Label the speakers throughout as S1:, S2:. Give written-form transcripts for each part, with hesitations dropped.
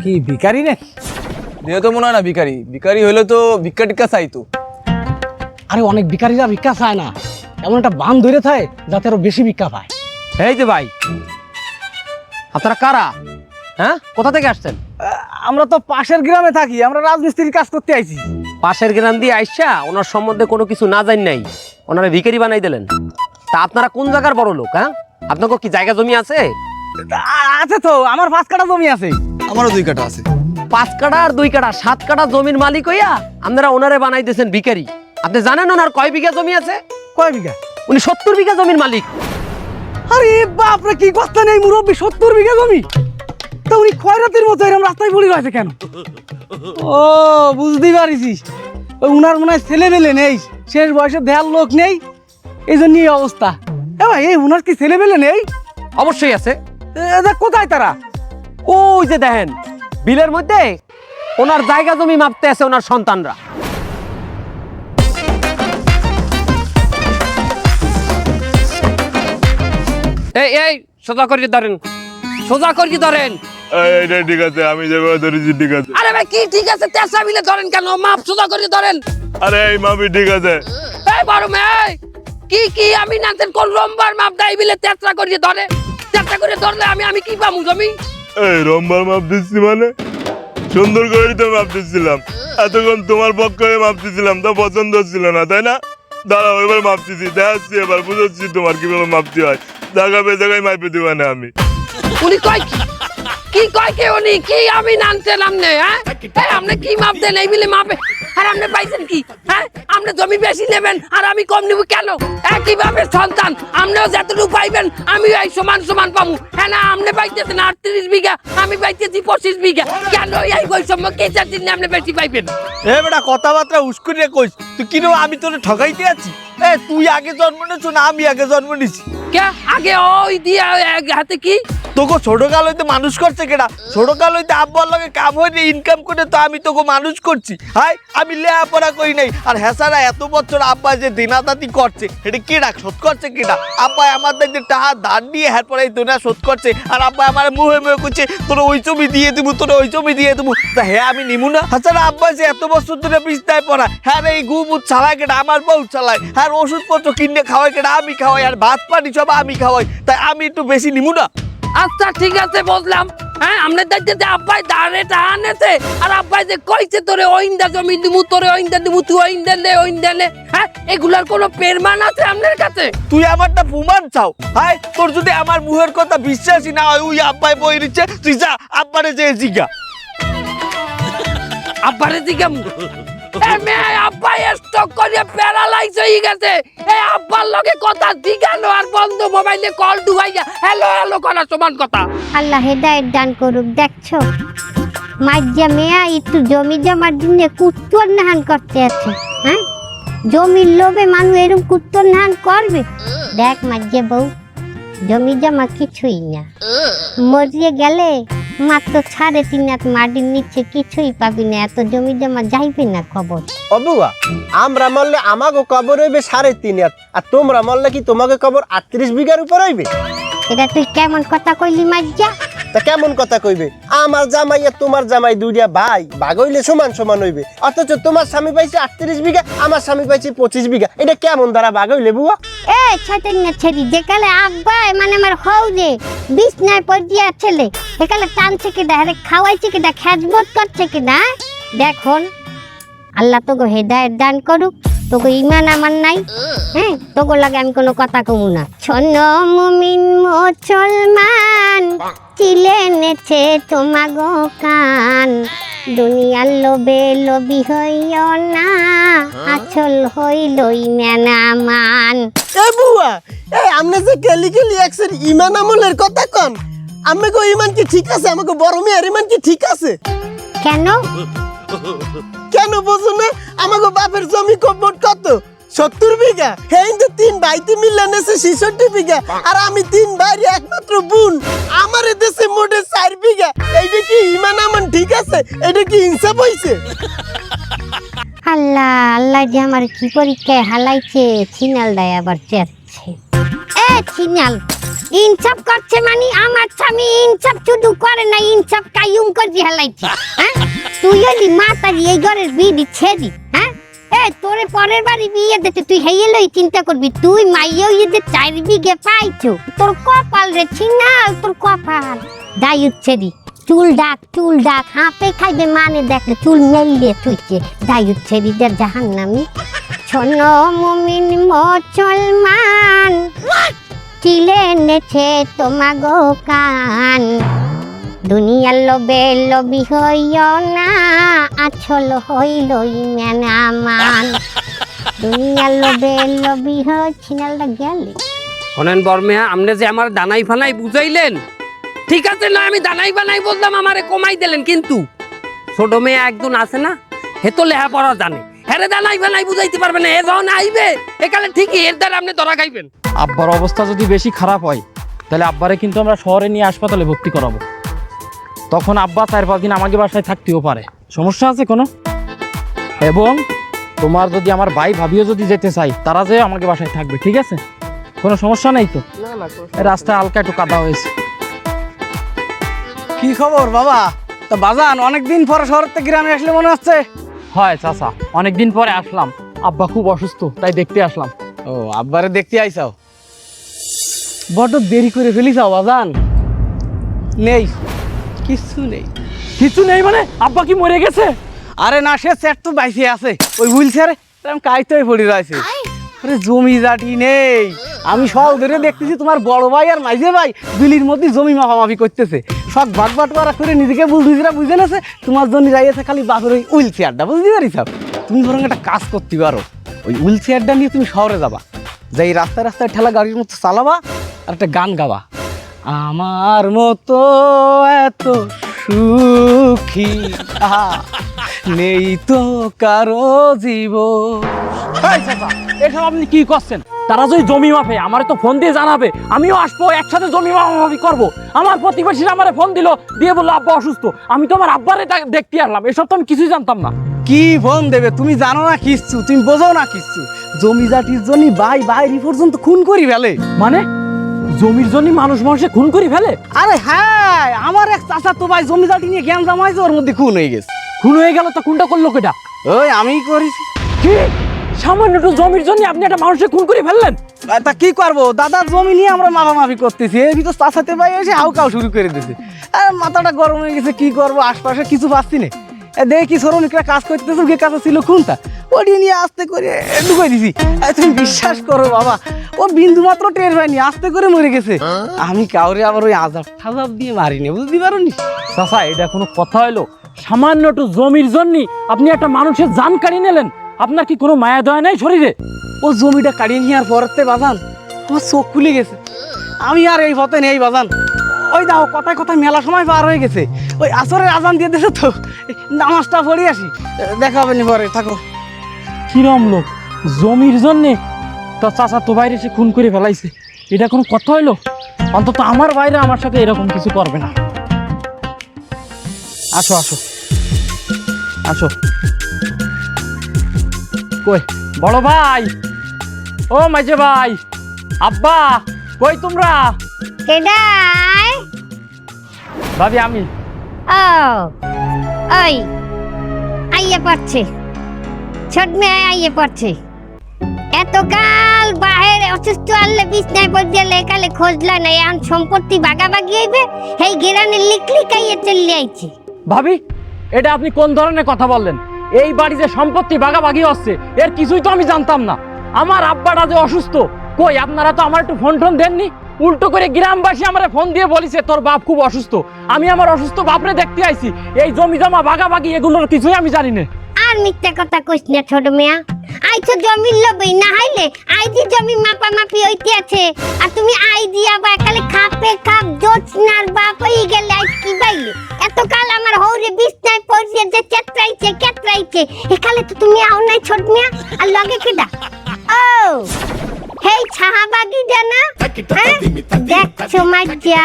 S1: কি ভিখারি নে?
S2: দেহ তো মনে হয় না ভিখারি। ভিখারি হইলে তো ভিক্ষা টিক্ষা চাইতো।
S1: আরে অনেক ভিখারিরা ভিক্ষা চায় না, এমন একটা বান ধরে থাকে যাতে আরো বেশি ভিক্ষা পায়।
S3: এই যে ভাই, আপনারা কারা? হ্যাঁ, কোথা থেকে আসছেন?
S1: আমরা তো পাশের গ্রামে থাকি, আমরা রাজমিস্ত্রির কাজ করতে আইছি।
S3: পাশের গ্রাম দিয়ে আইসা ওনার সম্বন্ধে কোনো কিছু না জানি নাই, ওনারা ভিখারি বানাই দিলেন। তা আপনারা কোন জায়গার বড় লোক? হ্যাঁ, আপনাকে কি জায়গা জমি আছে?
S1: আছে তো, আমার 5 কাঠা জমি আছে।
S2: আমারও 2 কাঠা আছে।
S3: 5 কাঠা আর 2 কাঠা, 7 কাঠা জমির মালিক হইয়া আপনারা ওনারে বানাই দিয়েছেন ভিখারি। আপনি জানেন ওনার কয় বিঘা জমি আছে?
S1: কয় বিঘা?
S3: উনি 70 বিঘা জমির মালিক।
S1: আরে বাপরে, কি কথা নেই মুরব্বী, 70 বিঘা জমি। তা উনি খয়রাতির মতো এরকম রাস্তায় পড়ে রয়েছে কেন? ও বুঝতেই পারিস, উনার মনে হয় ছেলে পেলে নেই, শেষ বয়সে দেয়ার লোক নেই, এই জন্য এই অবস্থা। এ ভাই, এই উনার কি ছেলে পেলে নেই?
S3: অবশ্যই আছে।
S1: কোথায় তারা?
S3: ওই যে দেখেন বিলের মধ্যে ওনার জায়গা জমি মাপতে আছে ওনার সন্তানরা। এই এই সোজা করিয়ে ধরেন, সোজা করিয়ে ধরেন।
S4: এইটা ঠিক আছে, আমি যেভাবে ধরেছি ঠিক আছে।
S3: আরে ভাই কি ঠিক আছে, তেসা মিলে ধরেন কেন? মাপ সোজা করিয়ে ধরেন।
S4: আরে এই মাপি ঠিক আছে।
S3: এই বড় মেয়ে, কি কি আমি নাচেন কোন রম্বার মাপ দাই বিলে তেসা করিয়ে ধরে? তেসা করে ধরলে আমি কি পামু জমি?
S4: এই রম্বার মাপ দিচ্ছি মানে? সুন্দর করে তো মাপ দিচ্ছিলাম, এতক্ষণ তোমার পক্ষ হয়ে মাপ দিচ্ছিলাম, তো পছন্দ ছিল না তাই না? দাঁড়াও এবার মাপ দিচ্ছি, দেখাচ্ছি এবার, বুঝাচ্ছি তোমার কিভাবে মাপতে হয়। জায়গা বে জায়গায় মাপে দিবা না আমি।
S3: উনি কয় কি কয় কে উনি কি আমি নানতেন আমনে? হ্যাঁ, এই আমনে কি মাপ দেন এই মিলে মাপে? আর আমনে পাইছেন কি? হ্যাঁ, আমনে জমি বেশি নেবেন আর আমি কম নেব কেন? একইভাবে সন্তান আমনেও যতটুকু পাইবেন আমিও এই সমান সমান পাবো। হ্যাঁ না, আমনে পাইতেছেন 38 বিঘা, আমি পাইতেছি 25 বিঘা, কেন এই বৈষম্য? কে চাচ্ছেন না আপনি বেশি পাইবেন?
S5: এ বেটা কথাবার্তা উস্কুরে কইস তুই, কিনো আমি তোরে ঠকাইতে আছি? এ তুই আগে জন্ম নিয়েছো না আমি আগে জন্ম নিছি?
S3: কে আগে ওই দিয়া এক হাতে কি
S5: তোকে ছোট কাল হইতে মানুষ করছে কেডা? ছোট কাল হইতে আব্বার লগে কাম হইতে ইনকাম করে তো আমি তোকে মানুষ করছি। হাই, আমি লেখাপড়া করি নাই। আর হেসারা এত বছর আব্বা যে দিনাদাতি করছে এটা কেডা শোধ করছে? কেডা? আব্বা আমাদের যে টাকা ধার দিয়ে হ্যাঁ পরে এই দুনা শোধ করছে, আর আব্বা আমার মুহে মুহে করছে তোর ওই ছবি দিয়ে দেবো, তোর ওই ছবি দিয়ে দেবো। তা হ্যাঁ আমি নিমু না? হাসারা আব্বা যে এত বছর ধরে বিছনায় পড়া, হ্যাঁ এই গুমুত চালায় কেডা? আমার বউ চালায়। হ্যাঁ ওষুধপত্র কিনে খাওয়াই কেডা? আমি খাওয়াই। আর ভাত পানি সব আমি খাওয়াই, তাই আমি একটু বেশি নিমু না?
S3: আচ্ছা ঠিক আছে বুঝলাম। হ্যাঁ, আমনে দেখতে যে আব্বাই দাঁড়ে টানেছে আর আব্বাই যে কইছে তোরে ওইন্দা জমি দিমু, তোরে ওইন্দা দিমু, তুই ওইন্দা নে ওইন্দা নে। হ্যাঁ, এগুলার কোনো প্রমাণ আছে আপনার কাছে?
S5: তুই আমারটা প্রমাণ চাও? হাই, তোর যদি আমার মুহের কথা বিশ্বাসই না হয়, ওই আব্বাই বই দিচ্ছে, তুই যা আব্বারে যে জিগা।
S3: আব্বারে জিগামু? এ মেয়ে আব্বাই স্টক করে প্যারালাইজ হয়ে গেছে। এই আব্বার লগে কথা জিগানো আর বন্ধ মোবাইলে কল ঢুকাইয়া হ্যালো হ্যালো করা সমান কথা।
S6: আল্লাহ হেদায়েত দান করুক। দেখছো মাইজা মেয়া একটু জমি জমার জন্য কুত্তর নাহান করতে আছে। হ্যাঁ, জমির লোভে মানুষ এরকম কুত্তর নাহান করবে? দেখ মাইজা বউ, জমি জমা কিছুই না, মরিয়ে গেলে মাত্র 3.5 হাত মাটির নিচে কিছুই পাবি না, এত জমি জমা যাইবে না খবর।
S7: অবুয়া, আমরা মরলে আমাকে কবর হইবে 3.5 হাত, আর তোমরা মরলে কি তোমাকে কবর 38 বিঘার উপর হইবে?
S6: এটা তুই কেমন কথা কইলি মাইজা?
S7: তা কেমন কথা কইবে? আমার জামাই আর তোমার জামাই দুইটা ভাই, ভাগ হইলে সমান সমান হইবে, অথচ তোমার স্বামী পাইছে 38 বিঘা, আমার স্বামী পাইছে 25 বিঘা। এটা কেমন দ্বারা ভাগ হইলে বুয়া?
S6: এ ছাতেন না ছেড়ি, যেকালে আব্বা মানে আমার হও যে বিছনায় পড়িয়া ছেলে, একালে টানছে কিনা, আরে খাওয়াইছে কিনা, খেজমত করছে কিনা। দেখুন আল্লাহ তোকে হেদায়েত দান করুক, তোকে ইমান আমার নাই। হ্যাঁ, তোকে লাগে আমি কোনো কথা কমু না। শোনো মুমিন মুসলমান, চিলে নেছে তোমাগো কান, দুনিয়ার লোভে লোভী হইও না, আচল হইলই মেনা মান।
S7: এ বুয়া, এ আমনে যে গেলি গেলি একসের ইমান আমলের কথা কন, আমাকে ইমান কি ঠিক আছে? আমাকে বড় মেয়ের ইমান কি ঠিক আছে?
S6: কেন
S7: কেন বোঝো না? আমাকে বাপের জমি মোট কত? 70 বিঘা। হ্যাঁ, কিন্তু 3 ভাইতে মিলে নেছে 66 বিঘা, আর আমি 3 ভাইয়ের একমাত্র বোন, আমার দেশে মোটে 4 বিঘা। এইটা কি ইমান আমান ঠিক আছে? এটা কি ইনসাফ হইছে?
S6: আল্লাহ আল্লাহ যে আমার কি পরীক্ষায় হালাইছে, ছিনাল দেয় আবার চেচ্ছে। এ ছিনাল, ইনসাফ করছে মানে আমার স্বামী ইনসাফ শুধু করে না, ইনসাফ কায়ুম করে হেলাইছে। হ্যাঁ, তুই যদি মাতারি এই ঘরের বিয়ে ছেড়ি, হ্যাঁ তোরে পরের বাড়ি বিয়ে দিতে তুই হেয়েলই চিন্তা করবি, তুই মাইয়েও যে 4 বিঘে পাইছো, তোর কপাল রে ছিনা, তোর কপাল। দায়ুত ছেড়ি চুল ডাক হাঁপে খাইবে মানে দেখলে চুল মেলিয়ে তুইছে, দায়ুত ছেড়ি দে জাহান্নামী। শোনো মুমিন মুসলমান, চিলে এনেছে তোমাগো কান, দুনিয়ার লোভে লোভী হইও না, আছল হইলই মেনামান। দুনিয়ার লোভে লোভী হইছিনালটা গেলে।
S3: শোনেন বর্মিয়া, আপনি যে আমার দানাই ফানাই বুঝাইলেন, ঠিক আছে না, আমি দানাই বানাই বললাম, আমারে কমাই দিলেন, কিন্তু ছোট মেয়ে একজন আছে না, হে তো লেহা পড়া জানে, হ্যাঁ দানাই বানাই বুঝাইতে পারবে না, এ যখন আইবে একালে ঠিকই এর দ্বারা আপনি ধরা খাইবেন।
S2: আব্বার অবস্থা যদি বেশি খারাপ হয় তাহলে আব্বারে কিন্তু আমরা শহরে নিয়ে হাসপাতালে ভর্তি করাবো। তখন আব্বা 4-5 দিন আমাকে বাসায় থাকতেও পারে, সমস্যা আছে কোনো? এবং তোমার যদি আমার ভাই ভাবিও যদি যেতে চাই, তারা যে আমাকে বাসায় থাকবে, ঠিক আছে? কোনো সমস্যা নেই তো? রাস্তায় হালকা একটু কাদা হয়েছে।
S1: কি খবর বাবা? তা বাজান অনেকদিন পরে শহর থেকে গ্রামে আসলে মনে হচ্ছে।
S2: হয় চাচা, অনেকদিন পরে আসলাম, আব্বা খুব অসুস্থ তাই দেখতে আসলাম।
S1: ও, আব্বারে দেখতে আইসাও? বড্ড দেরি করে ফেলিসাও বাজান। নেই, কিছু নেই।
S2: কিছু নেই মানে? আব্বা কি মরে গেছে?
S1: আরে না, সে চ্যাট তো বাইসে আছে, ওই হুইল চেয়ারে কাইতে পড়ে রয়েছে। আরে জমি জাটি নেই, আমি সব ধরে দেখতেছি তোমার বড় ভাই আর মাইজে ভাই বিলির মধ্যে জমি মাপামাপি করতেছে, সব ভাগ বাটোয়ারা করে নিজেকে বুঝিরা বুঝে নেছে, তোমার জন্য যাইয়েছে খালি বাপের ওই হুইল চেয়ারটা, বুঝতে পারিস? তুমি বরং একটা কাজ করতে পারো, ওই হুইল চেয়ারটা নিয়ে তুমি শহরে যাবা, যাই রাস্তায় রাস্তায় ঠেলা গাড়ির মতো চালাবা আর একটা গান গাবা, আমার মতো এত সুখী নেই তো কারো জীবন।
S2: এই চাচা, এসব আপনি কি করছেন? তারা যদি জমি মাপে আমারে তো ফোন দিয়ে জানাবে, আমিও আসবো, একসাথে জমি মাপামাপি করবো। আমার প্রতিবেশীরা আমারে ফোন দিল, দিয়ে বললো আব্বা অসুস্থ, আমি তো আমার আব্বারে দেখতে আসলাম, এসব তো আমি কিছুই জানতাম না।
S1: কি ফোন দেবে? তুমি জানো না কিচ্ছু, তুমি বোঝো না কিচ্ছু। জমি জাটির জন্য বাইরে পর্যন্ত খুন করি ফেলে।
S2: মানে জমির জন্য মানুষে খুন করি ফেলে?
S1: আরে হ্যাঁ, আমার এক চাচা তো ভাই জমি জাটি নিয়ে জ্ঞান জামাইছে, ওর মধ্যে খুন হয়ে গেছে।
S2: খুন হয়ে গেল তো খুনটা করলো কেটা?
S1: ওই আমি করেছি।
S2: কি সামান্য একটু জমির জন্য আপনি একটা মানুষকে খুন করে ফেললেন?
S1: তা কি করবো, দাদার জমি নিয়ে আমরা মাপামাপি করতেছি, এর ভিতর চাচাতে ভাই এসে হাউকাও শুরু করে দিয়েছে। মাথাটা গরম হয়ে গেছে, কি করবো, আশপাশে কিছু পাচ্ছি না। দেখি শ্রমিকরা কাজ করতেছে, যে কাছে ছিল খুনটা ওটি নিয়ে আস্তে করে ঢুকাই দিছি। তুমি বিশ্বাস করো বাবা, ও বিন্দু মাত্র টের পায়নি, আস্তে করে মরে গেছে। আমি কাউরে আবার ওই আজাব দিয়ে মারিনি, বুঝতে পারো নি?
S2: চাচা, এটা কোনো কথা হলো? সামান্য একটু জমির জন্য আপনি একটা মানুষের জান কাড়ি নিলেন, আপনার কি কোনো মায়া দয়া নেই শরীরে?
S1: ও জমিটা কাটিয়ে নিয়ে আর পরেতে বাজান আমার চোখ খুলে গেছে, আমি আর এই পথে নেই বাজান। ওই দাও কথায় কথায় মেলা সময় পার হয়ে গেছে, ওই আসরের আজান দিয়ে দিয়েছে তো, নামাজটা পড়ে আসি, দেখা হবে নি পরে, থাকো।
S2: কিরম লোক, জমির জন্যে তা চাচা তো বাইরে সে খুন করে ফেলাইছে, এটা কোনো কথা হইলো? অন্তত আমার বাইরে আমার সাথে এরকম কিছু করবে না। আসো আসো আসো। কই বড় ভাই, ও মাঝে ভাই, আব্বা কই তোমরা?
S6: কেডাই?
S2: ভাবি আমি।
S6: ও ওই আইয়ে পড়ছে, ছোট মেয়ে আইয়ে পড়ছে। এতকাল বাহিরে অসুস্থ আনলে বিছনায় পড়লে কালে খোঁজলা নাই, এখন সম্পত্তি ভাগাভাগি হইবে, এই গেরানে লিকলিকাইয়ে চলে আইছে।
S2: ভাবি, এটা আপনি কোন ধরনের কথা বললেন? এই বাড়িতে সম্পত্তি ভাগাভাগি হচ্ছে, এর কিছুই তো আমি জানতাম না। আমার আব্বাটা যে অসুস্থ, কই আপনারা তো আমার একটু ফোন টোন দেননি, উল্টো করে গ্রামবাসী আমার ফোন দিয়ে বলিছে তোর বাপ খুব অসুস্থ, আমি আমার অসুস্থ বাপরে দেখতে আইছি। এই জমি জমা ভাগাভাগি এগুলোর কিছুই আমি জানি না।
S6: আর মিথ্যা কথা কইস না ছোট মেয়া, আইছো জমির লোভই, না হইলে আইদি জমি মাপামাপি হইতে আছে, আর তুমি আইদি আবার একালে খাপে খাপ জোছনার বাপ হয়ে গেলে আইস কি বাইলে? এতকাল আমার হৌরে বিছনায় পড়ছে যে কেতরাইছে, একালে তো তুমি আও নাই ছোট মেয়া। আর লগে কেডা? ও হেই ছাহাবাগি জানা, দেখছো মাজ্জা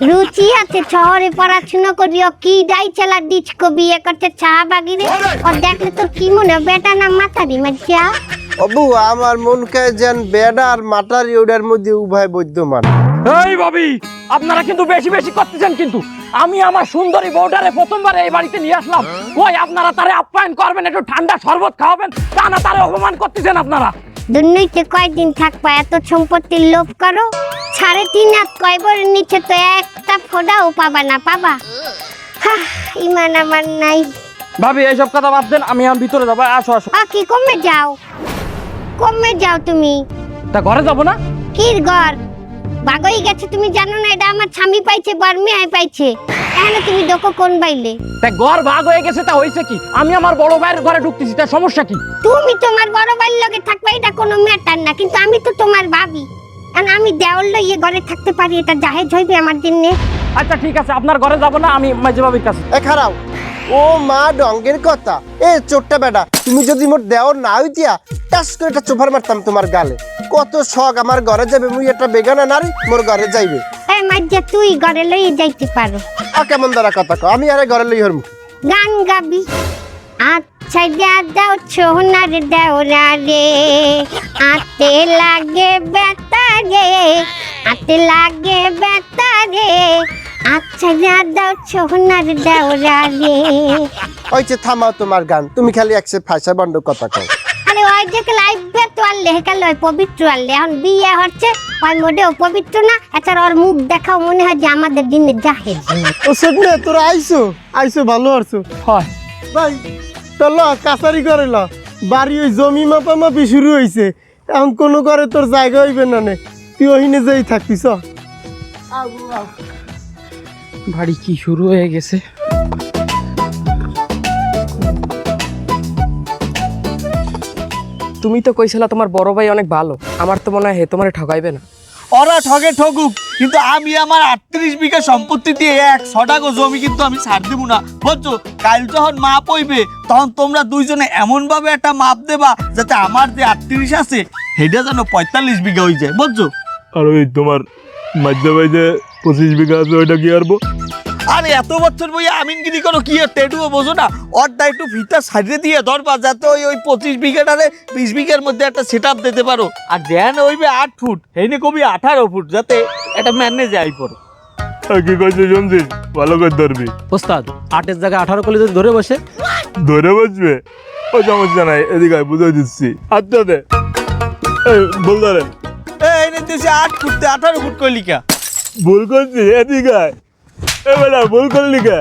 S6: রুচি আছে, শহরে পড়াশোনা করিও কি ডাই চালা ডিচকো বিয়ে করতে ছাহাবাগি রে, ও দেখলে তোর কি মনে বেটা না মাথারি মাজ্জা?
S7: অবু আমার মন কায় যেন বেড়া আর মাটারি ওটার মধ্যে উভয় বৈদ্যমান।
S2: এই ভাবি, আপনারা কিন্তু বেশি বেশি করতেছেন। কিন্তু আমি আমার সুন্দরী বউটারে প্রথমবার এই বাড়িতে নিয়ে আসলাম, ওই আপনারা তারে আপ্যায়ন করবেন, একটু ঠান্ডা শরবত খাওয়াবেন, তা না তারে অপমান করতেছেন আপনারা।
S6: দুর্নীতি কয়দিন থাকবা, এত সম্পত্তির লোভ করো। 3.5 হাত কয়বরের নিচে তো একটা ফোঁটাও পাবা না, পাবা? ইমান আমার নাই।
S2: ভাবি এইসব কথা বাদ দেন, আমি আমার ভিতরে যাবো। আসো আসো।
S6: কি কমে যাও, কমে যাও তুমি।
S2: তা ঘরে যাবো না?
S6: কির ঘর বাগই গেছে, তুমি জানো না? এটা আমার স্বামী পাইছে, বর্মি আয় পাইছে। এখানে তুমি ডোকো কোন বাইলে?
S2: তা ঘর ভাগ হয়ে গেছে, তা হয়েছে কি? আমি আমার বড় ভাইয়ের ঘরে ঢুকতেছি, তার সমস্যা কি?
S6: তুমি তোমার বড় ভাইয়ের লগে থাকবে, এটা কোনো ম্যাটার না। কিন্তু আমি তো তোমার ভাবি, আর আমি দেওয়াল লইয়ে ঘরে থাকতে পারি, এটা জাহেজ হইবে আমার জন্যে।
S2: আচ্ছা ঠিক আছে, আপনার ঘরে যাবো না, আমি মাঝে ভাবির কাছে।
S7: খারাও ও মা ডঙ্গের কথা। এ চোট্টা বেটা, তুমি যদি মোর দেওয়ার না হইতিয়া টাস করে একটা চোফার মারতাম তোমার গালে। কত শখ আমার ঘরে যাবে, মুই একটা বেগানা নারী মোর ঘরে যাইবে।
S6: এই মাঝে তুই ঘরে লইয়ে যাইতে পারো।
S7: কেমন দ্বারা কথা কও, আমি আরে ঘরে লই হরমু।
S6: গান গাবি? আচ্ছা দাও সোনার দেওরা রে, আতে লাগে বেতা রে, আতে লাগে বেতা রে। আচ্ছা দাও সোনার দেওরা রে।
S7: ওই যে থামাও তোমার গান, তুমি খালি একসে ফাঁসা বন্ধ কথা কও।
S6: আরে ওই যে লাইফে তো আনলে হেকালে ওই পবিত্র আনলে, এখন বিয়ে হচ্ছে ওই মোটেও পবিত্র না। এছাড়া ওর মুখ দেখাও মনে হয় যে আমাদের দিনে জাহেজ।
S7: ও সদনে তোরা আইছো ভালো আছো।
S2: হয়
S7: ভাই চল কাছারি করে ল, বাড়ি ওই জমি মাপামাপি শুরু হইছে। এখন কোনো করে তোর জায়গা হইবে না নে, তুই ওহিনে যেই থাকতিস।
S2: বাড়ি কি শুরু হয়ে গেছে?
S3: তুমি তো কইছিলা তোমার বড় ভাই অনেক ভালো, আমার তো মনে হয় হে তোমারে ঠকাইবে না।
S5: ওরা ঠকে ঠকুক, কিন্তু আমি আমার 38 বিঘা সম্পত্তি দিয়ে 100 টাকা জমি কিন্তু আমি ছাড় দেবো না, বুঝছো? কাল যখন মাপ হইবে তখন তোমরা দুইজনে এমন ভাবে একটা মাপ দেবা যাতে আমার যে 38 আছে সেটা যেন 45 বিঘা হয়ে যায়, বুঝছো?
S4: আর ওই তোমার মাঝে ভাই যে 25 বিঘা আছে ওইটা কি করবো?
S5: আরে এত বছর বই আমিনগিরি করো কি আর টেটুও বোঝো না? ওরটা একটু ফিতা সাইডে দিয়ে ধরবা যাতে ওই 25 বিঘাটারে 20 বিঘার মধ্যে একটা সেট আপ দিতে পারো। আর ধ্যান হইবে 8 ফুট, হেনে কবি 18 ফুট, যাতে এটা ম্যানেজ আই পড়ো।
S4: কি কইছে শুনছিস? ভালো করে ধরবি।
S2: ওস্তাদ 8 এর জায়গায় 18 করলে যদি ধরে বসে?
S4: ধরে বসবে, ও সমস্যা নাই, এদিকে আয়, বুঝাই দিচ্ছি। আচ্ছা দে এই বল ধরেন।
S5: এই নিতেছে 8 ফুট 18 ফুট কইলি কা?
S4: ভুল করছি, এদিকে আয়। এ বেটা ভুল করলি কে?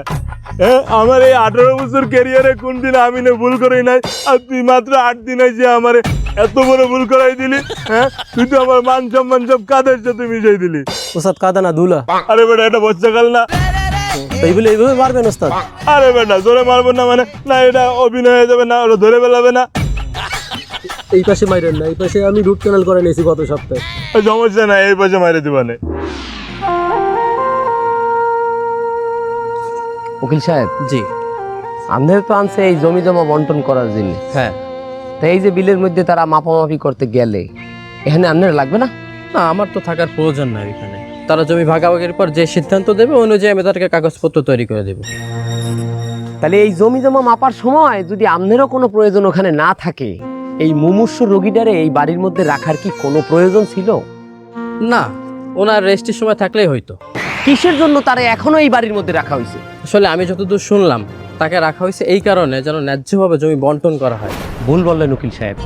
S4: হ্যাঁ, আমার এই 18 বছর ক্যারিয়ারে কোনদিন আমি না ভুল করাই নাই, আর তুই মাত্র 8 দিন হয়েছে আমারে এত বড় ভুল করাই দিলি। হ্যাঁ, তুই তো আমার মান সম্মান সব কাদের সাথে মিশাই দিলি।
S8: ওস্তাদ কাদা না দুলা,
S4: আরে বেটা এটা বর্ষাকাল না,
S8: এইভাবে মারবেন ওস্তাদ?
S4: আরে বেটা জোরে মারবো না মানে না, এটা অভিনয় হয়ে যাবে না, ওটা ধরে ফেলাবে না।
S8: এই পাশে মাইরেন না, এই পাশে আমি রুট ক্যানাল করে নিয়েছি গত সপ্তাহে।
S4: সমস্যা নাই, এই পাশে মারে দিবানে।
S3: উকিল সাহেব,
S8: জি
S3: আমাদের তো আনছে এই জমি জমা বন্টন করার জন্য।
S8: হ্যাঁ।
S3: তো এই যে বিলের মধ্যে তারা মাপামাপি করতে গেলে এখানে আপনার লাগবে না?
S8: না, আমার তো থাকার প্রয়োজন নাই এখানে। তারা জমি ভাগাভাগির পর যে সিদ্ধান্ত দেবে অনুযায়ী আমি তাদেরকে কাগজপত্র তৈরি করে দেবো।
S3: তাহলে এই জমি জমা মাপার সময় যদি আপনারও কোনো প্রয়োজন ওখানে না থাকে, এই মুমূর্ষু রোগীটারে এই বাড়ির মধ্যে রাখার কি কোনো প্রয়োজন ছিল?
S8: না, ওনার রেস্টের সময় থাকলেই হয়তো।
S3: কিসের জন্য তারা এখনো এই বাড়ির মধ্যে রাখা হয়েছে?
S8: আসলে আমি যতদূর শুনলাম তাকে রাখা হয়েছে এই কারণে যেন ন্যায্যভাবে জমি বন্টন করা হয়।
S3: ভুল বললেন উকিল সাহেব,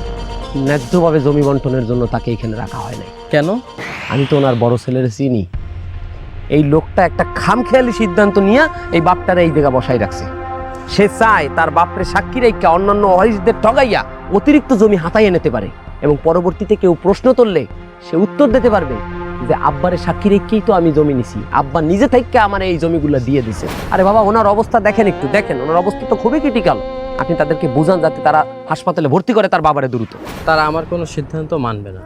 S3: ন্যায্যভাবে জমি বন্টনের জন্য তাকে এখানে রাখা হয় নাই।
S8: কেন?
S3: আমি তো ওনার বড় ছেলের চিনি। এই লোকটা একটা খামখেয়ালি সিদ্ধান্ত নিয়ে এই বাপটারে এই জায়গা বসাই রাখছে। সে চায় তার বাপরে সাক্ষী রেখে অন্যান্য ওয়ারিসদের ঠগাইয়া অতিরিক্ত জমি হাতাইয়ে নিতে পারে, এবং পরবর্তীতে কেউ প্রশ্ন তুললে সে উত্তর দিতে পারবে যে আব্বারে সাক্ষী রেখেই তো আমি জমি নিছি, আব্বা নিজে থেকে আমার এই জমিগুলো দিয়ে দিছে। আরে বাবা, ওনার অবস্থা দেখেন, একটু দেখেন, ওনার অবস্থা তো খুবই ক্রিটিক্যাল। আপনি তাদেরকে বুঝান যাতে তারা হাসপাতালে ভর্তি করে তার বাবারে দ্রুত।
S8: তারা আমার কোনো সিদ্ধান্ত মানবে না,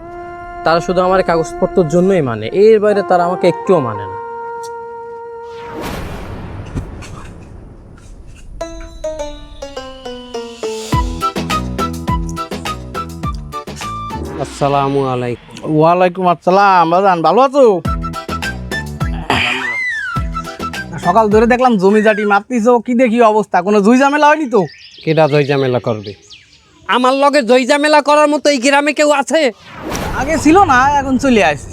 S8: তারা শুধু আমার কাগজপত্রের জন্যই মানে, এর বাইরে তারা আমাকে একটুও মানে না। আসসালামু আলাইকুম।
S1: ওয়ালাইকুম আসসালাম। বাজান ভালো আছো? সকাল ধরে দেখলাম জমি জাটি মাপতিছো, কি দেখি অবস্থা? কোনো জুই ঝামেলা হয়নি তো?
S8: কেডা জয় ঝামেলা করবে?
S3: আমার লগে জয়জা মেলা করার মতো এই গ্রামে কেউ আছে?
S1: আগে ছিল না, এখন চলে আসে।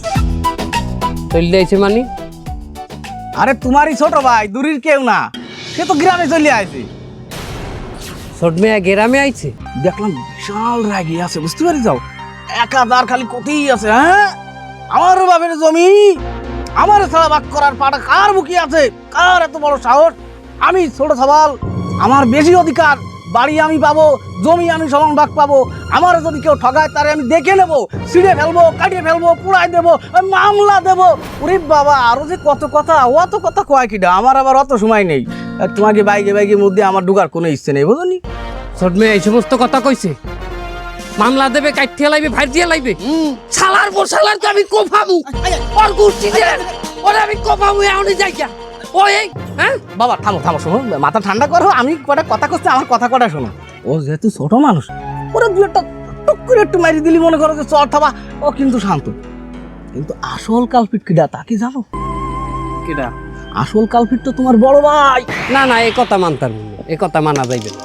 S3: চলে আইছে মানে?
S1: আরে তোমারই ছোট ভাই, দূরের কেউ না, সে তো গ্রামে চলে আসে।
S3: ছোট মেয়ে গ্রামে আইছে?
S1: দেখলাম বিশাল রাগি আছে, বুঝতে পারি যাও, একাধার খালি কতই আছে। হ্যাঁ, আমার বাপের জমি আমার ছাড়া ভাগ করার পাটা কার বুকি আছে? কার এত বড় সাহস? আমি ছোট সবাল, আমার বেশি অধিকার, বাড়ি আমি পাবো, জমি আমি সমান ভাগ পাবো। আমার যদি কেউ ঠগায় তারে আমি দেখে নেবো, ছিঁড়ে ফেলবো, কাটিয়ে ফেলবো, পুড়াই দেবো, মামলা দেবো। ওরে বাবা, আরো যে কত কথা, অত কথা কয় কিটা, আমার আবার অত সময় নেই। আর তোমাকে বাইকের মধ্যে আমার ঢুকার কোনো ইচ্ছে নেই, বুঝলি?
S3: ছোট মেয়ে এই সমস্ত কথা কইছে? মামলা দেবে, কাইটিয়া লাইবে, ভাইটিয়া লাইবে। শালার বসালার তো আমি কোফামু, ওর গুষ্টি দে, ওরে আমি কোফামু, এখনই যাই যা। ও এই, হ্যাঁ
S1: বাবা থামো থামো, শোনো, মাথা ঠান্ডা করো, আমি কটা কথা করছি, আমার কথা কটা শোনো। ও যেহেতু ছোট মানুষ, ওরা দু একটা টুক করে একটু মারি দিলি, মনে করো যে চল থাবা, ও কিন্তু শান্ত। কিন্তু আসল কালপিট কিডা তা কি জানো?
S3: কিডা?
S1: আসল কালপিট তো তোমার বড় ভাই।
S3: না না, এই কথা মানতার না, এই কথা মানা যাইবে না।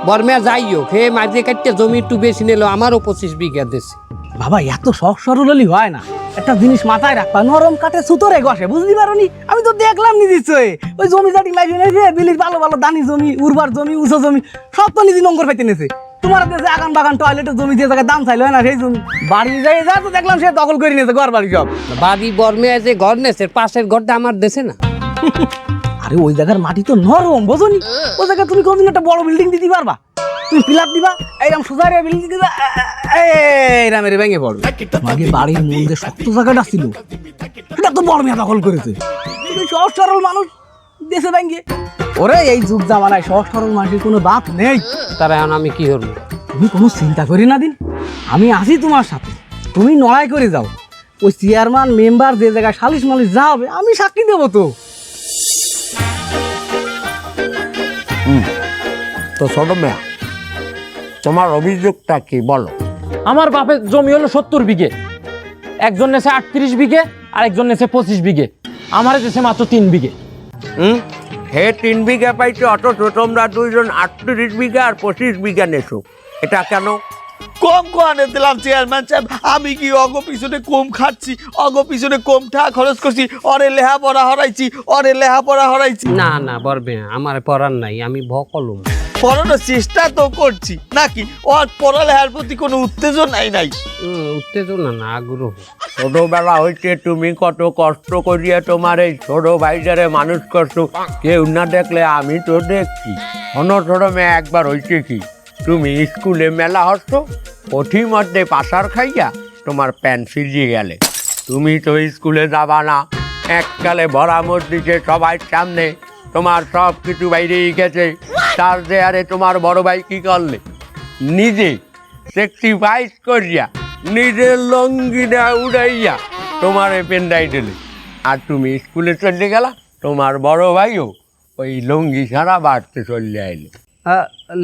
S3: বর্মিয়া যাই হোক, হে মাঝে কাটতে জমি একটু বেশি নিল, আমারও 25 বিঘা দিছে।
S1: বাবা এত সহজ সরল হলি হয় না, একটা জিনিস মাথায় রাখবা, নরম কাটে সুতোরে ঘষে, বুঝলি পারোনি? আমি তো দেখলাম নিজে, ওই জমি জাটি মাইজে নেছে, বিলির ভালো ভালো দানি জমি, উর্বর জমি, উঁচু জমি, সব তো নিজে নঙ্গর পাইতে নেছে। তোমার দেশে আগান বাগান টয়লেটের জমি যে জায়গায় দাম চাইলো না, সেই জমি বাড়ি যাই যা তো দেখলাম সে দখল করে নিয়েছে, ঘর বাড়ি সব।
S3: বাড়ি বর্মিয়া যে ঘর নেছে, পাশের ঘরটা আমার দেশে না।
S1: আরে ওই জায়গার মাটি তো নরম, বোঝনি? ওই জায়গায় তুমি কোনদিন একটা বড় বিল্ডিং দিতে পারবা? তুমি পিলার দিবা, এইরকম সোজা রে বিল্ডিং দিবা, এইরকম এর ভেঙে পড়বে। আগে বাড়ির মধ্যে শক্ত জায়গাটা ছিল, এটা তো বড় মেয়ে দখল করেছে। তুমি সহজ সরল মানুষ দেশে ভেঙে, ওরে এই যুগ জামানায় সহজ সরল মানুষের কোনো বাপ নেই।
S3: তারা এখন আমি কি করবো?
S1: তুমি কোনো চিন্তা করি না দিন, আমি আছি তোমার সাথে, তুমি লড়াই করে যাও। ওই চেয়ারম্যান মেম্বার যে জায়গায় সালিশ মালিশ যা হবে আমি সাক্ষী দেবো তো।
S9: তো ছোট মেয়া, তোমার অভিযোগটা কি বলো?
S2: আমার বাপের জমি হলো 70 বিঘে, একজন নেছে 38 বিঘে, আর একজন নেছে 25 বিঘে, আমার দেশে মাত্র 3 বিঘে।
S9: হে 3 বিঘা পাইছো, অথচ তোমরা দুইজন 38 বিঘা আর 25 বিঘা নেছো, এটা কেন?
S5: কম কোয়ানে দিলাম চেয়ারম্যান সাহেব, আমি কি অগ পিছনে কম খাচ্ছি, অগ পিছনে কম টাকা খরচ করছি, অরে লেহাপড়া হরাইছি।
S3: না না বর্মিয়া, আমার পড়ার নাই, আমি ভকলম।
S5: পড়ানোর চেষ্টা তো করছি নাকি, ওর পড়ালেখার প্রতি কোনো উত্তেজনাই নাই।
S3: উত্তেজনা না, আগ্রহ।
S9: ছোটবেলা হইতে তুমি কত কষ্ট করিয়া তোমার এই ছোট ভাইটারে মানুষ করছো, কেউ না দেখলে আমি তো দেখছি। ছোট মেয়ে, একবার হইছে কি, তুমি স্কুলে মেলা হচ্ছো, পথি মধ্যে পাশার খাইয়া তোমার প্যান্ট সিজিয়ে গেলে, তুমি তো স্কুলে যাবা না, এককালে ভরা মসজিদে সবাই সামনে তোমার সব কিছু বাইরেই গেছে। তার যে আরে তোমার বড় ভাই কি করলে, নিজে স্যাক্রিফাইস করিয়া নিজের লঙ্গিটা উড়াইয়া তোমার পেন্ডাই দিলে, আর তুমি স্কুলে চলে গেলা, তোমার বড় ভাইও ওই লঙ্গি সারা বাড়তে চলে আইলে।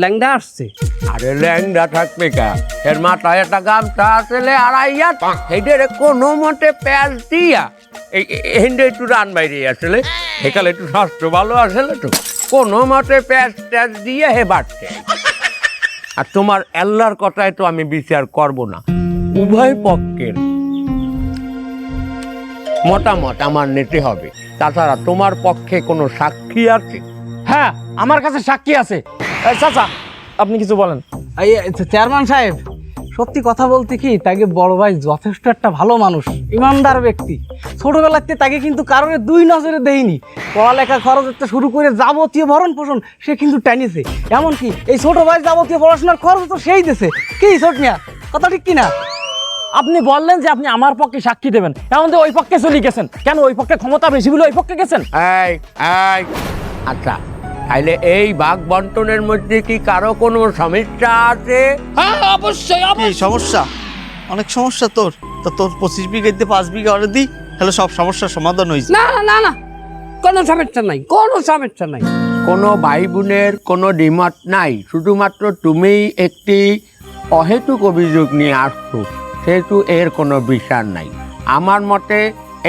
S3: ল্যাংডা আসছে?
S9: আরে ল্যাংডা থাকবে কা, এর মাথায় একটা গামছা আসলে আড়াইয়া, সেইটারে কোনো মতে প্যাঁচ দিয়া এই হেন্ডে একটু রান বাইরে আসলে, সেকালে একটু স্বাস্থ্য ভালো আসলে, তো কোনো মতে প্যাঁচ ট্যাচ দিয়ে হে বাড়তে। আর তোমার আল্লাহর কথায় তো আমি বিচার করব না, উভয় পক্ষের মতামত আমার নিতে হবে। তাছাড়া তোমার পক্ষে কোনো সাক্ষী আছে?
S2: হ্যাঁ, আমার কাছে সাক্ষী আছে। চাচা, আপনি কিছু বলেন।
S1: এই চেয়ারম্যান সাহেব, সত্যি কথা বলতে কি, তাকে বড় ভাই যথেষ্ট একটা ভালো মানুষ, ইমানদার ব্যক্তি। ছোটবেলাতে তাকে কিন্তু কারণে দুই নজরে দেয়নি, পড়ালেখা খরচ থেকে শুরু করে যাবতীয় ভরণ পোষণ সে কিন্তু টানিয়েছে। এমনকি এই ছোট ভাই যাবতীয় পড়াশোনার খরচ তো সেই দিয়েছে। কি ছোট মিয়া, কথা ঠিক কিনা?
S2: আপনি বললেন যে আপনি আমার পক্ষে সাক্ষী দেবেন, এমন যে ওই পক্ষে চলে গেছেন কেন? ওই পক্ষে ক্ষমতা বেশি বলে ওই পক্ষে গেছেন?
S9: এই এই আচ্ছা, তাইলে এই ভাগ বন্টনের মধ্যে কি কারো কোনো সমস্যা আছে?
S3: হ্যাঁ অবশ্যই।
S5: কি সমস্যা? অনেক সমস্যা তোর। তো তোর 25 বিঘাতে 5 বিঘা অরে দি, তাহলে সব সমস্যার সমাধান হয়েছে।
S3: না না না, কোনো সমস্যা নাই, কোনো সমস্যা নাই।
S9: কোনো ভাই বোনের কোনো দ্বিমত নাই, শুধুমাত্র তুমিই একটি অহেতুক অভিযোগ নিয়ে আসছো, সেহেতু এর কোনো বিচার নাই। আমার মতে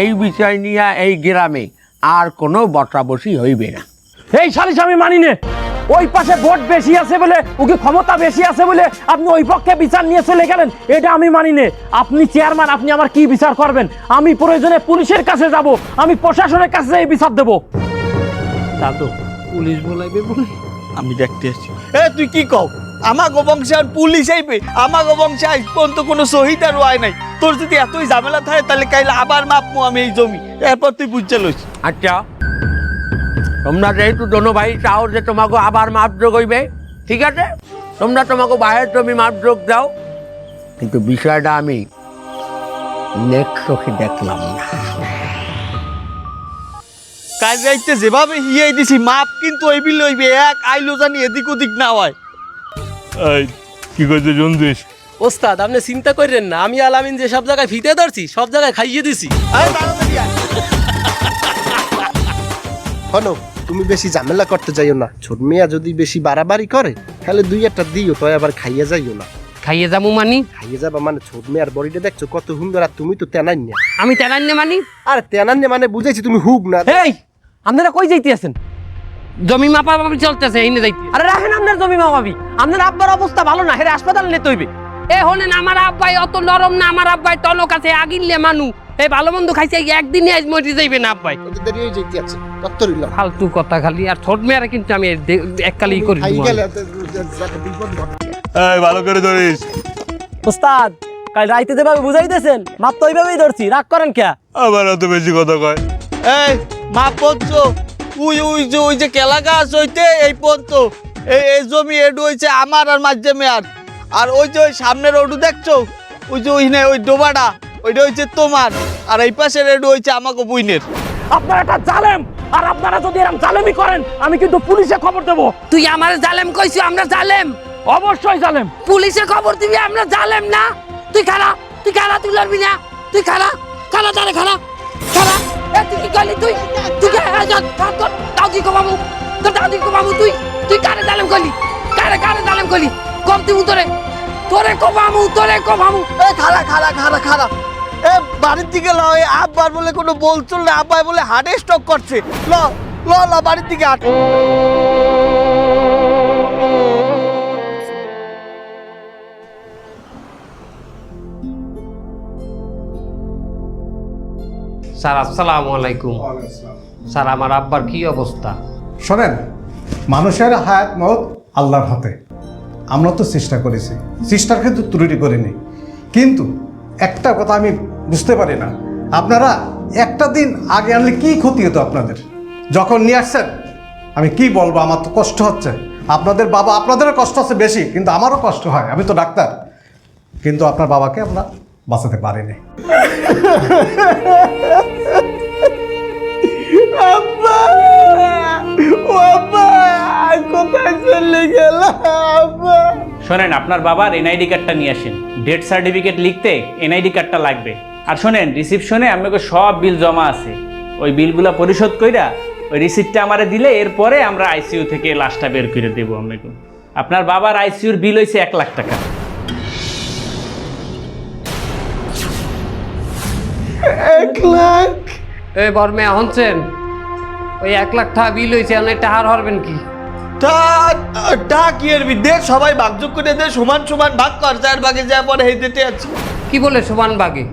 S9: এই বিষয় নিয়ে এই গ্রামে আর কোনো বসাবসি হইবে না।
S2: এই সালিশ আমি মানি নে। ওই পাশে ভোট বেশি আছে বলে, ওকে ক্ষমতা বেশি আছে বলে আপনি ওই পক্ষে বিচার নিয়ে চলে গেলেন, এটা আমি মানি না। আপনি চেয়ারম্যান, আপনি আমার কি বিচার করবেন? আমি প্রয়োজনে পুলিশের কাছে যাব, আমি প্রশাসনের কাছে এই বিচার দেব।
S8: দাদু পুলিশ বলাইবে বলে
S5: আমি দেখতে আসছি। তুই কি কও? আমাগো বংশে আর পুলিশ আইবে? আমাগো বংশে আজ পর্যন্ত কোনো শহীদ আর হয় নাই। তোর যদি এতই ঝামেলা থাকে তাহলে কাইলে আবার মাপমু আমি এই জমি, এরপর তুই বুঝতে লইস।
S9: আচ্ছা, তোমরা যেহেতু দোনো ভাই চাও যে তোমাকে আবার মাপযোগ হইবে, ঠিক আছে, তোমরা তোমাকে বাইরের জমি মাপযোগ দাও, কিন্তু বিষয়টা আমি নেক্সট চোখে দেখলাম না।
S5: কাল রাইতে যেভাবে হিয়াই দিছি মাপ কিন্তু ওই বিল হইবে, এক আইলো জানি এদিক ওদিক না হয়।
S4: এই কি করছে শুনছিস?
S8: ওস্তাদ আপনি চিন্তা করেন না, আমি আলামিন যে সব জায়গায় ফিতে ধরছি সব জায়গায় খাইয়ে দিছি।
S7: হলো তুমি বেশি ঝামেলা করতে যাইও না, ছোট মেয়া যদি বেশি বাড়াবাড়ি করে তাহলে দুই একটা দিও, তো আবার খাইয়ে যাইও না।
S3: খাইয়ে যাবো মানি?
S7: খাইয়ে যাবা মানে ছোট মেয়ার বডিটা দেখছো কত সুন্দর, আর তুমি তো তেনান্য।
S3: আমি তেনান্য মানি?
S7: আর তেনান্য মানে বুঝাইছি তুমি হুক না।
S8: এই আপনারা কই যাইতে আছেন?
S3: জমি মাপা মাপি চলতেছে, এই যাইতে।
S8: আরে রাখেন আপনার জমি মাপাবি, আপনার আব্বার অবস্থা ভালো না, হেরে হাসপাতালে নিতে হইবে।
S3: এ হলেন আমার আব্বাই অত নরম না, আমার আব্বাই টনক আছে, আগিনলে মানু। এই ভালো মন্দ খাইছে, একদিনে আজ মরে যাইবে না আব্বাই।
S7: ওদের দেরি হয়ে যাইতে আছে, তত্তরিল
S3: ফালতু কথা খালি। আর ছোট মেয়েরা কিন্তু আমি এককালেই করি
S7: খাই
S3: দিব।
S7: গেলে বিপদ ঘটে।
S4: এই ভালো করে ধরিস।
S8: ওস্তাদ কাল রাইতে যেভাবে বুঝাইতেছেন মাপ তো ওইভাবেই ধরছি, রাগ করেন কে?
S4: আবার অত বেশি কথা কয়।
S5: এই মাপ পড়ছো, ওই যে কেলা গাছ হইতে এই পর্যন্ত এই জমি এডু হইছে আমার আর মাঝে মেয়ার। আর ওই যে ওই সামনের ওডু দেখছো, ওই যে ওইখানে ওই ডোবাটা, ওইটা হইছে তোমার, আর এই পাশের এডু হইছে আমাকে বুইনের।
S2: আপনারা একটা জালেম, আর আপনারা যদি এরকম জালেমি করেন আমি কিন্তু পুলিশে খবর দেব।
S3: তুই আমার জালেম কইছিস? আমরা জালেম?
S2: অবশ্যই জালেম।
S3: পুলিশে খবর দিবি? আমরা জালেম না। তুই খালা, তুই খালা, তুই লড়বি না। তুই খালা, খালা তারে খালা, খালা। এ তুই কি করলি? তুই তুই দাউদি কমাবো, তোর দাউদি কমাবো। তুই কারে জালেম করলি? কারে জালেম করলি? কম তুই তোরে কমামু, তোরে কমামু।
S5: এ খালা খালা খালা খালা, এ বাড়ির দিকে ল, এ আব্বার বলে কোনো বল চল না, আব্বাই বলে হার্টে স্ট্রোক করছে। ল ল ল বাড়ির দিকে হাঁট।
S3: স্যার আসসালামু আলাইকুম। স্যার আমার আব্বার কি অবস্থা?
S10: শোনেন, মানুষের হায়াত মত আল্লাহর হাতে। আমরা তো চেষ্টা করেছি, চেষ্টার ক্ষেত্রে ত্রুটি করিনি, কিন্তু একটা কথা আমি বুঝতে পারি না, আপনারা একটা দিন আগে আনলে কি ক্ষতি হতো আপনাদের? যখন নিয়ে আসছেন আমি কি বলবো, আমার তো কষ্ট হচ্ছে। আপনাদের বাবা, আপনাদেরও কষ্ট হচ্ছে বেশি, কিন্তু আমারও কষ্ট হয়, আমি তো ডাক্তার, কিন্তু আপনার বাবাকে আমরা বাঁচাতে পারিনি।
S7: আব্বা, ও আব্বা, কোথায় চলে গেল আব্বা?
S11: শোনেন, আপনার বাবার এনআইডি কার্ডটা নিয়ে আসেন। ডেথ সার্টিফিকেট লিখতে এনআইডি কার্ডটা লাগবে। আর শোনেন, রিসিপশনে আমাকে সব বিল জমা আছে, ওই বিলগুলো পরিশোধ কইরা ওই রিসিপ্টটা আমারে দিলে এরপরে আমরা আইসিইউ থেকে লাশটা বের করে দেবো আপনাকে। আপনার বাবার আইসিইউর বিল হয়েছে 1 লাখ টাকা।
S7: 1 লাখ?
S3: এই বর্মে হনছেন, ওই 1 লাখ টাকা বিল হয়েছে, আপনি টাহার হরবেন কি?
S5: কি এর বিদ্যে সবাই ভাগযোগ করে দে, সমান সমান ভাগ কর, যার ভাগে যা পরে হেঁটে আছি।
S3: কি বলে সমান ভাগে?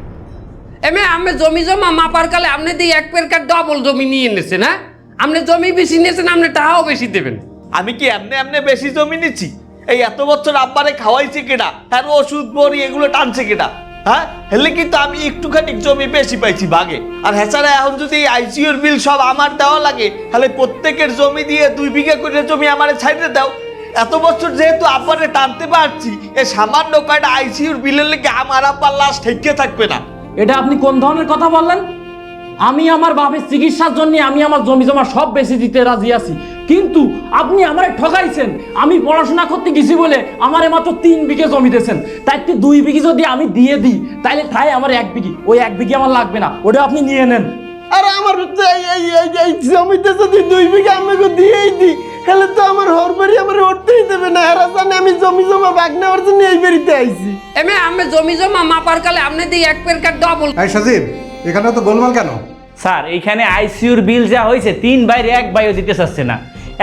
S3: এমনি আমি জমি জমা মাপার কালে আপনি দিয়ে 1 পেরকার ডবল জমি নিয়ে এনেছেন। হ্যাঁ, আপনি জমি বেশি নিয়েছেন, আপনি টাকাও বেশি দেবেন।
S5: আমি কি এমনি এমনি বেশি জমি নিচ্ছি? এই এত বছর আব্বারে খাওয়াইছি কেডা, তার ওষুধ বড়ি এগুলো টানছে কেডা? হ্যাঁ, হেলে কিন্তু আমি একটুখানি জমি বেশি পাইছি ভাগে। আর হ্যাঁ, এখন যদি আইসিইউর বিল সব আমার দেওয়া লাগে, তাহলে প্রত্যেকের জমি দিয়ে 2 বিঘা করে জমি আমার ছাইড়ে দাও। এত বছর যেহেতু আব্বারে টানতে পারছি, এ সামান্য কয়টা আইসিইউর বিলের লেগে আমার আব্বার লাশ ঠেকে থাকবে না।
S2: এটা আপনি কোন ধরনের কথা বললেন? আমি আমার বাপের চিকিৎসার জন্য আমি আমার জমি জমা সব বেশি দিতে রাজি আছি, কিন্তু আপনি আমারে ঠকাইছেন। আমি পড়াশোনা করতে গেছি বলে আমারে মাত্র 3 বিঘে জমি দিয়েছেন, তাই 2 বিঘি যদি আমি দিয়ে দিই তাহলে ঠাই আমার 1 বিঘি, ওই 1 বিঘি আমার লাগবে না, ওটা আপনি নিয়ে নেন।
S7: আর আমার এই জমিতে যদি 2 বিঘা আমাকে দিয়েই দিই, তাহলে তো আমার হর বাড়ি আমার উঠতেই দেবে না। এরা জানে আমি জমি জমা ভাগ নেওয়ার জন্য এই বাড়িতে আইছি।
S3: এমনি আমি জমি জমা মাপার কালে আপনি দিয়ে 1 পেরকার ডবল।
S10: এই সজীব, এখানে তো গোলমাল কেন?
S11: স্যার, এইখানে আইসিইউর বিল যা হয়েছে 3 বাইরে 1 বাইও দিতে চাচ্ছে না।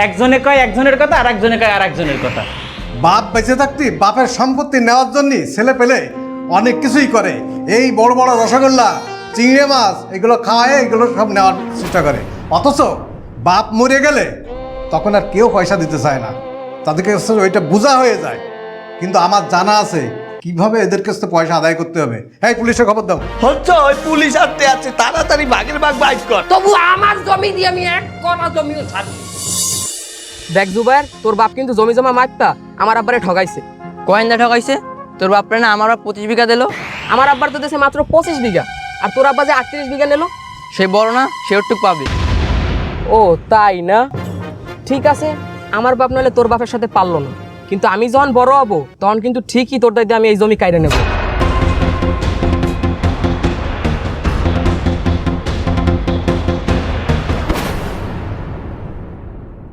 S11: একজনে কয় একজনের কথা আর একজনে কয় আর একজনের কথা।
S10: বাপ বেঁচে থাকতে বাপের সম্পত্তি নেওয়ার জন্য ছেলে পেলে অনেক কিছুই করে। এই বড় বড় রসগোল্লা, চিংড়ি মাছ এগুলো খাওয়ায় এগুলো সব নেওয়ার চেষ্টা করে। অথচ বাপ মরে গেলে তখন আর কেউ পয়সা দিতে চায় না, তাদেরকে ওইটা বোঝা হয়ে যায়। কিন্তু আমার জানা আছে কিভাবে এদের কাছে পয়সা আদায় করতে হবে। এই পুলিশে খবর দাও।
S5: হচ্ছে ওই পুলিশ আসতে আছে, তাড়াতাড়ি ভাগের ভাগ বাইক কর।
S3: তবু আমার জমি দিয়ে আমি এক কণা জমিও ছাড়ি।
S12: দেখ জুবাইর, তোর বাপ কিন্তু জমি জমা মারতা আমার আব্বারে ঠগাইছে।
S8: কয়েনদা ঠকাইছে? তোর বাপরে না আমার 25 বিঘা দিল।
S12: আমার আব্বার তো দেশে মাত্র 25 বিঘা, আর তোর আব্বা যে 38 বিঘা নিল।
S8: সে বড় না, সে ওটুক পাবে।
S12: ও তাই না? ঠিক আছে, আমার বাপ নাহলে তোর বাপের সাথে পারলো না, কিন্তু আমি যখন বড় হব তখন কিন্তু ঠিকই তোর দায়িত্বে আমি এই জমি কাইরে নেব।